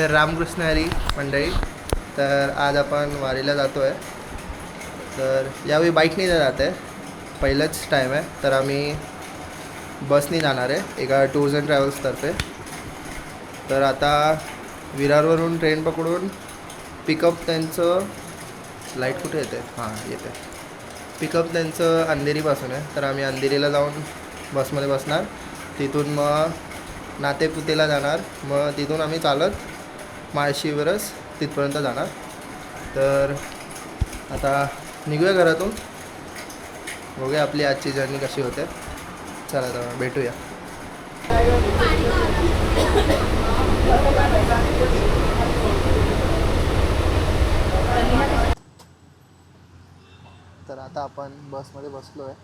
तर रामकृष्ण हरी मंडळी. तर आज आपण वारीला जातो आहे. तर यावेळी बाईकने जात आहे, पहिलंच टाईम आहे. तर आम्ही बसने जाणार आहे एका टूर्स अँड ट्रॅव्हल्सतर्फे. तर आता विरारवरून ट्रेन पकडून पिकअप त्यांचं लाईट कुठे येते, हां येते, पिकअप त्यांचं अंधेरीपासून आहे. तर आम्ही अंधेरीला जाऊन बसमध्ये बसणार, तिथून मग नातेपुतेला जाणार, मग तिथून आम्ही चालत माळशिवरस तिथपर्यंत जाणार. तर आता निघूया घरातून, बघूया आपली आजची जर्नी कशी होते. चला तर भेटूया. तर आता आपण बसमध्ये बसलो आहे,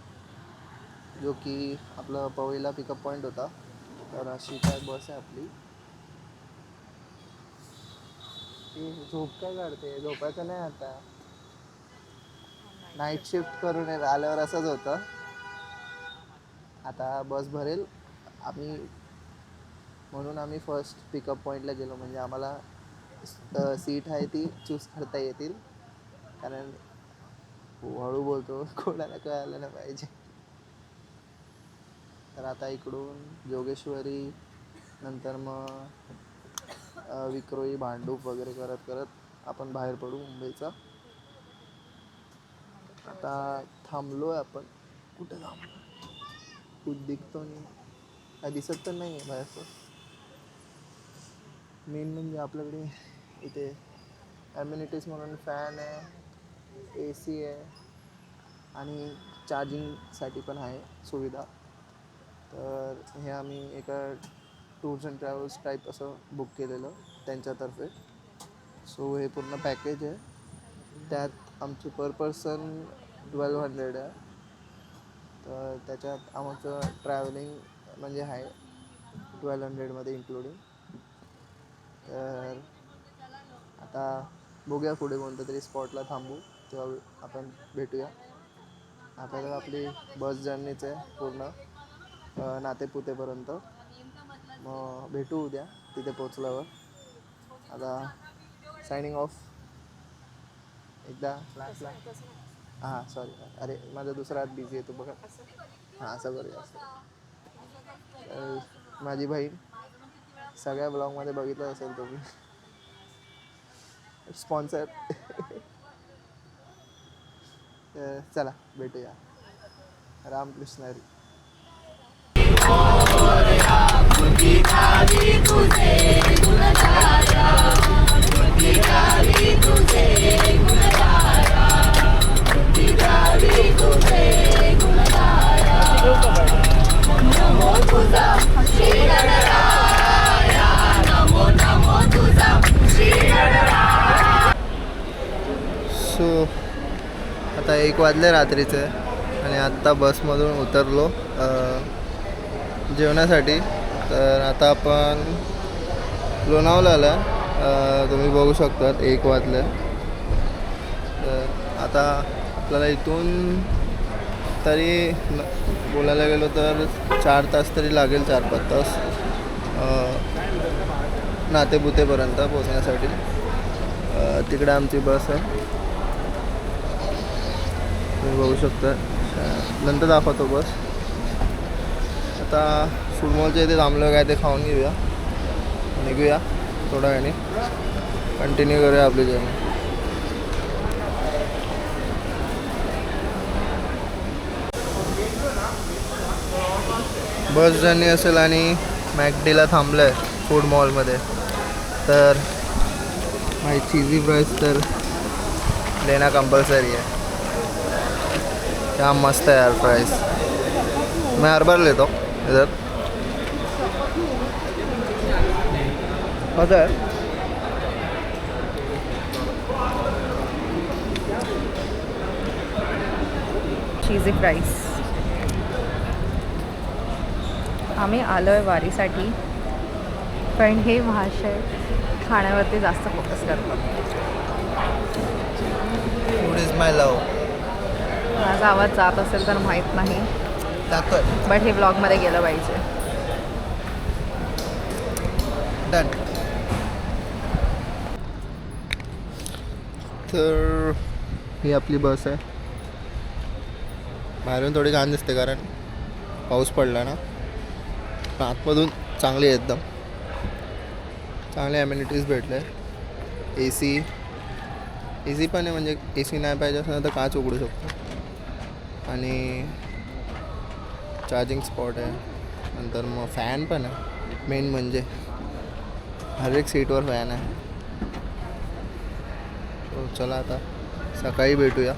जो की आपलं पवईला पिकअप पॉईंट होता. तर अशी काय बस आहे आपली. झोप काय काढते, झोपायचं नाही आता, नाईट शिफ्ट करून आल्यावर असंच होतं. आता बस भरेल आम्ही, म्हणून आम्ही फर्स्ट पिकअप पॉईंटला गेलो, म्हणजे आम्हाला सीट आहे ती चूज करता येतील. कारण हळू बोलतो, कोणाला कळायला नाही पाहिजे. तर आता इकडून जोगेश्वरी, नंतर मग विक्रोळी, भांडूप वगैरे करत करत आपण बाहेर पडू मुंबईचा. आता थांबलो आहे आपण, कुठे थांबलो कुठ दिसतो नाही, काय दिसत तर नाही आहे बाहेरचं. मेन म्हणजे आपल्याकडे इथे ॲम्युनिटीज म्हणून फॅन आहे, ए सी आहे आणि चार्जिंगसाठी पण आहे सुविधा. तर हे आम्ही एका टूर्स अँड ट्रॅव्हल्स टाईप असं बुक केलेलं त्यांच्यातर्फे. सो हे पूर्ण पॅकेज आहे, त्यात आमची पर पर्सन 1200 आहे. तर त्याच्यात आमचं ट्रॅव्हलिंग म्हणजे आहे 1200मध्ये इन्क्लुडिंग. तर आता बघूया पुढे कोणत्या तरी स्पॉटला थांबू, तेव्हा आपण भेटूया. आता तर आपली बस जर्नीच आहे पूर्ण नातेपुतेपर्यंत. मग भेटू उद्या तिथे पोचल्यावर. आता सायनिंग ऑफ. एकदा क्लासला, हां सॉरी, अरे माझा दुसरा हात बिझी आहे तो बघा. हां असं करूया. माझी बहीण सगळ्या ब्लॉगमध्ये बघितलं असेल तुम्ही, स्पॉन्सर. चला भेटूया. रामकृष्ण हरी. सो आता 1 वाजले रात्रीचं आणि आत्ता बसमधून उतरलो जेवणासाठी. तर आता आपण लोणावळ्याला, तुम्ही बघू शकता 1 वाजले. तर आता आपल्याला इथून तरी बोलायला गेलो तर 4 तास तरी लागेल, 4-5 तास नातेपुतेपर्यंत पोचण्यासाठी. तिकडे आमची बस आहे, तुम्ही बघू शकता. नंतर दाखवतो बस. आता फुलमॉलच्या इथे थांबलो, काय ते खाऊन घेऊया, निघूया थोड्या वेळाने, कंटिन्यू करूया आपली जर्नी. बस जर्नी असेल आणि मॅकडीला थांबलं आहे फूड मॉलमध्ये. तर माझी चीजी फ्राईज तर लेना कंपल्सरी है, क्या मस्त है यार फ्राइज. मैं हर बार लेता हूँ इधर. होता है चीजी फ्राईज. आम्ही आलो आहे वारीसाठी, पण हे महाशय खाण्यावरती जास्त फोकस करतात. फूड इज माय लव. माझा आवाज जात असेल तर माहीत नाही, बट हे ब्लॉगमध्ये गेलं पाहिजे. डन. तर ही आपली बस आहे. बाहेरून थोडी घाण दिसते कारण पाऊस पडला ना, पण आतमधून चांगली आहे एकदम. चांगले ॲम्युनिटीज भेटले. AC पण आहे, म्हणजे AC नाही पाहिजे असं तर काच उघडू शकतो. आणि चार्जिंग स्पॉट आहे. नंतर मग फॅन पण आहे. मेन म्हणजे हर एक सीटवर फॅन आहे. तो चला आता सकाळी भेटूया.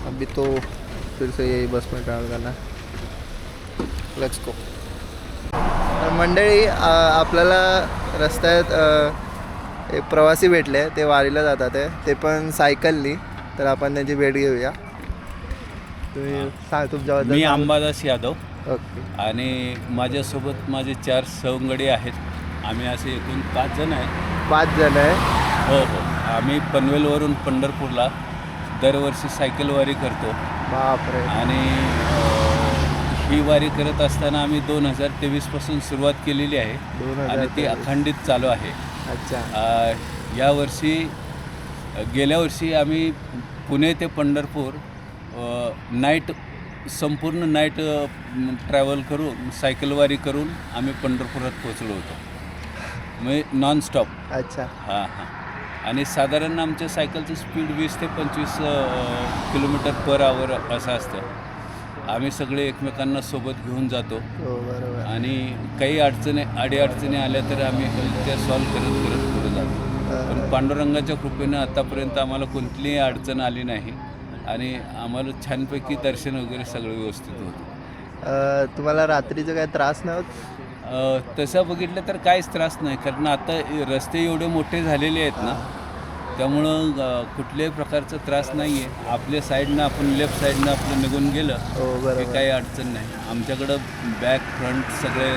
अभी तो फिर से यही बस में ट्रॅव्हल करना. Let's go. मंडळी, आपल्याला रस्त्यात एक प्रवासी भेटले. ते वारीला जातात आहे, ते पण सायकलनी. तर आपण त्यांची भेट घेऊया. तुम्ही सांग तुमच्याबद्दल. मी अंबादास यादव ओके. आणि माझ्यासोबत माझे 4 सवंगडी आहेत. आम्ही असे एकूण 5 जण आहेत. 5 जण आहे. हो. आम्ही पनवेलवरून पंढरपूरला दरवर्षी सायकल वारी करतो. बापरे. आणि ही वारी करत असताना आम्ही 2023पासून सुरुवात केलेली आहे आणि ती 2023. अखंडित चालू आहे. अच्छा. यावर्षी गेल्या वर्षी आम्ही पुणे ते पंढरपूर संपूर्ण नाईट ट्रॅव्हल करून सायकलवारी करून आम्ही पंढरपुरात पोचलो होतो, म्हणजे नॉनस्टॉप. अच्छा. हां. आणि साधारण आमच्या सायकलचं स्पीड 20 ते 25 किलोमीटर पर आवर असं असतं. आम्ही सगळे एकमेकांना सोबत घेऊन जातो. हो, बरोबर. आणि काही अडीअडचणी आल्या तर आम्ही त्या सॉल्व करत पुढे जातो. पण पांडुरंगाच्या कृपेनं आतापर्यंत आम्हाला कोणतीही अडचण आली नाही आणि आम्हाला छानपैकी दर्शन वगैरे सगळं व्यवस्थित होतं. तुम्हाला रात्रीचं काय त्रास नाही होत? तसं बघितलं तर काहीच त्रास नाही, कारण आता रस्ते एवढे मोठे झालेले आहेत ना, त्यामुळं कुठल्याही प्रकारचा त्रास नाही आहे. आपल्या साईडनं आपण लेफ्ट साईडनं आपलं निघून गेलं हो, की बरोबर. काही अडचण नाही. आमच्याकडं बॅक फ्रंट सगळे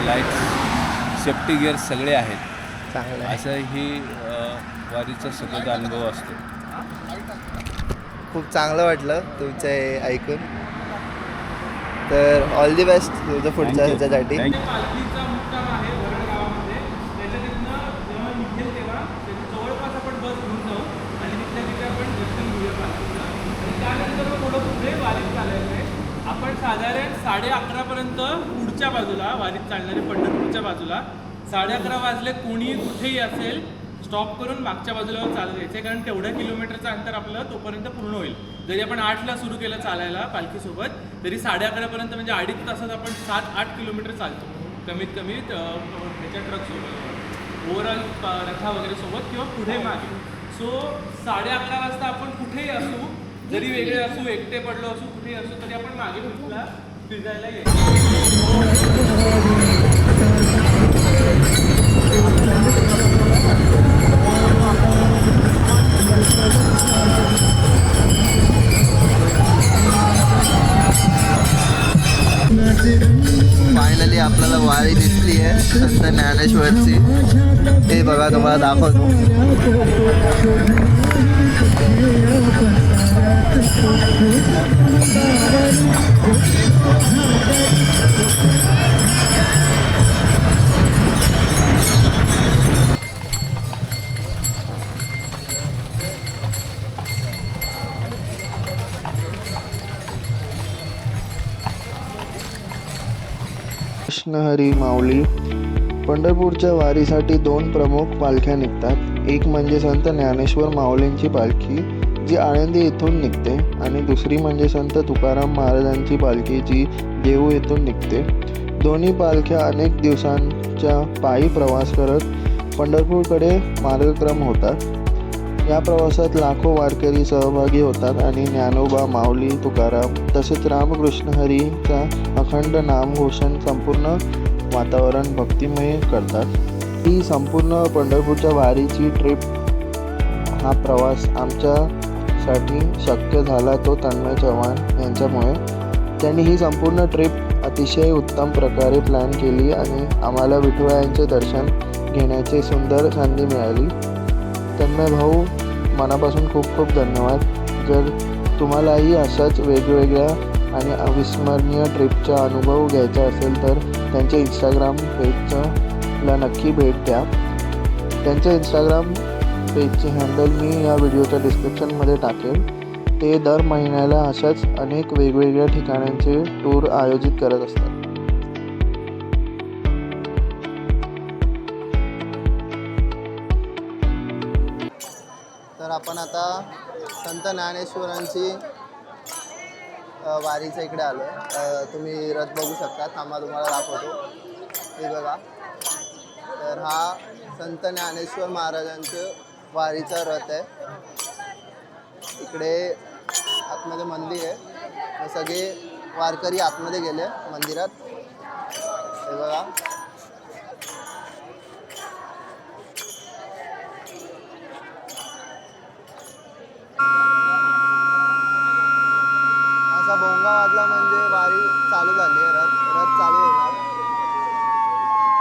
लाईट्स, सेफ्टी गिअर सगळे आहेत. चांगलं आहे. असं ही वारीचा सगळं अनुभव असतो. खूप चांगलं वाटलं तुमचं हे ऐकून. तर ऑल दी बेस्ट तुमचं पुढच्या ह्याच्यासाठी. पालखीचा मुक्काम आहे वरड गावामध्ये. त्याच्याकडनं जेव्हा निघेल तेव्हा त्याच्या जवळपास आपण बस घेऊन जाऊ आणि तिथल्या तिथे आपण दर्शन घेऊया पालखीचं. आणि त्यानंतर मग थोडं पुढे वारीत चालायचं आहे. आपण साधारण 11:30पर्यंत पुढच्या बाजूला वारीत चालणारे पंढरपूरच्या बाजूला 11:30 वाजले कोणी कुठेही असेल स्टॉप करून मागच्या बाजूला चालत यायचं आहे, कारण तेवढ्या किलोमीटरचं अंतर आपलं तोपर्यंत पूर्ण होईल. जरी आपण 8ला सुरू केलं चालायला पालखीसोबत तरी 11:30पर्यंत म्हणजे 2.5 तासात आपण 7-8 किलोमीटर चालतो कमीत कमी त्याच्या ट्रकसोबत, ओव्हरऑल रथा वगैरे सोबत किंवा पुढे मागे. सो 11:30 वाजता आपण कुठेही असू, जरी वेगळे असू, एकटे पडलो असू, कुठेही असू, तरी आपण मागे ट्रिपला फिरायला येतो. फायनली आपल्याला वारी दिसली आहे संत ज्ञानेश्वरची. हे बघा, तुम्हाला दाखवतो. कृष्णहरी माऊली. पंढरपूरच्या वारीसाठी 2 प्रमुख पालख्या निघतात. एक म्हणजे संत ज्ञानेश्वर माऊलींची पालखी जी आळंदी येथून निघते आणि दुसरी म्हणजे संत तुकाराम महाराजांची पालखी जी देहू येथून निघते. दोन्ही पालख्या अनेक दिवसांच्या पायी प्रवास करत पंढरपूरकडे मार्गक्रम होतात. या प्रवासात लाखो वारकरी सहभागी होतात आणि ज्ञानोबा, माऊली, तुकाराम तसेच रामकृष्ण हरीचा अखंड नामघोषण संपूर्ण वातावरण भक्तिमय करतात. ही संपूर्ण पंढरपूरच्या वारीची ट्रिप, हा प्रवास आमच्यासाठी शक्य झाला तो तन्मय चव्हाण यांच्यामुळे. त्यांनी ही संपूर्ण ट्रिप अतिशय उत्तम प्रकारे प्लॅन केली आणि आम्हाला विठुरायांचे दर्शन घेण्याची सुंदर संधी मिळाली. तन्मय भाऊ, मनापासून खूप खूप धन्यवाद. जर तुम्हालाही अशाच वेगवेगळ्या आणि अविस्मरणीय ट्रिपचा अनुभव घ्यायचा असेल तर त्यांच्या इंस्टाग्राम पेजला नक्की भेट द्या. त्यांचं इंस्टाग्राम पेजचे हँडल मी या व्हिडिओच्या डिस्क्रिप्शनमध्ये टाकेल. ते दर महिन्याला अशाच अनेक वेगवेगळ्या ठिकाणांचे टूर आयोजित करत असतात. तर आपण आता संत ज्ञानेश्वरांची वारीच्या इकडे आलो आहे. तुम्ही रथ बघू शकता. थांबा तुम्हाला दाखवतो. हे बघा. तर हा संत ज्ञानेश्वर महाराजांचं वारीचा रथ आहे. इकडे आतमध्ये मंदिर आहे. सगळे वारकरी आतमध्ये गेले मंदिरात. हे बघा. असा भोंगा वाजला म्हणजे वारी चालू झाली आहे. रथ चालू होणार.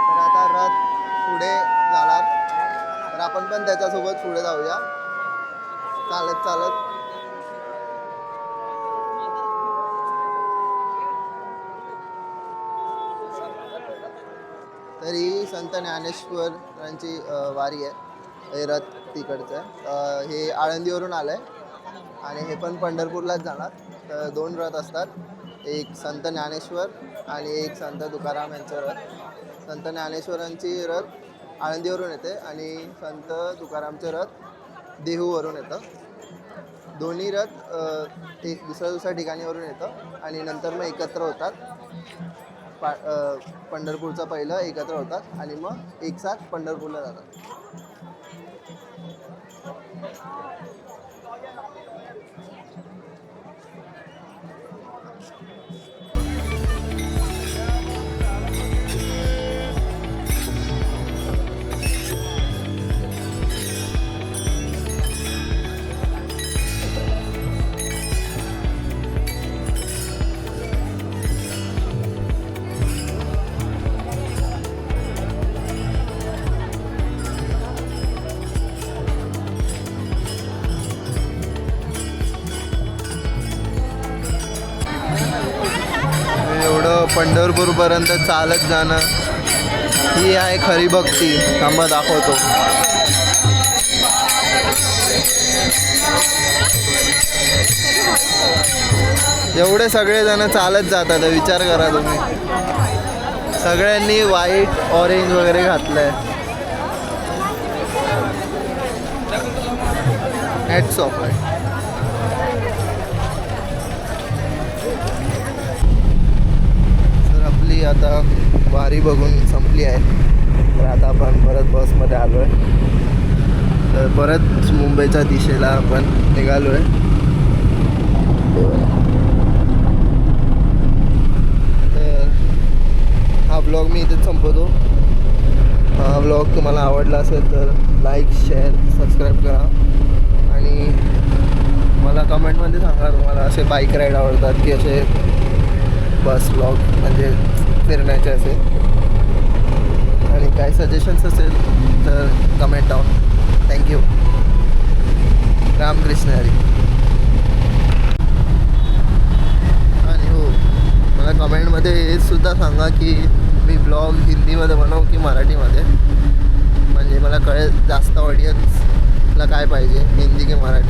तर आता रथ पुढे जाणार. तर आपण पण त्याच्यासोबत पुढे जाऊया चालत चालत. तर ही संत ज्ञानेश्वरांची वारी आहे. हे रथ तिकडचं आहे. हे आळंदीवरून आलं आहे आणि हे पण पंढरपूरलाच जाणार. तर 2 रथ असतात. एक संत ज्ञानेश्वर आणि एक संत तुकाराम यांचं रथ. संत ज्ञानेश्वरांची रथ आळंदीवरून येते आणि संत तुकारामचं रथ देहूवरून येतं. दोन्ही रथ एक दुसऱ्या ठिकाणीवरून येतं आणि नंतर मग एकत्र होतात. पंढरपूरचं पहिलं एकत्र होतात आणि मग एक साथ पंढरपूरला जातात. पंढरपूरपर्यंत चालत जाणं ही आहे खरी भक्ती. थांबा दाखवतो. एवढे सगळेजण चालत जातात. विचार करा तुम्ही. सगळ्यांनी व्हाईट ऑरेंज वगैरे घातलंय. हॅट्स ऑफ आहे. आता वारी बघून संपली आहे. तर आता आपण परत बसमध्ये आलो आहे. तर परत मुंबईच्या दिशेला आपण निघालो आहे. तर हा ब्लॉग मी इथेच संपवतो. हा ब्लॉग तुम्हाला आवडला असेल तर लाईक शेअर सबस्क्राईब करा आणि मला कमेंटमध्ये सांगा तुम्हाला असे बाईक राईड आवडतात की असे बस ब्लॉग म्हणजे फिरण्याचे असेल. आणि काय सजेशन्स असेल तर comment down. Thank you. Ramkrishna Hari. आणि हो मला कमेंटमध्ये हे सुद्धा सांगा की मी ब्लॉग हिंदीमध्ये बनवू की मराठीमध्ये. म्हणजे मला कळेल जास्त ऑडियन्सला काय पाहिजे, हिंदी की मराठी.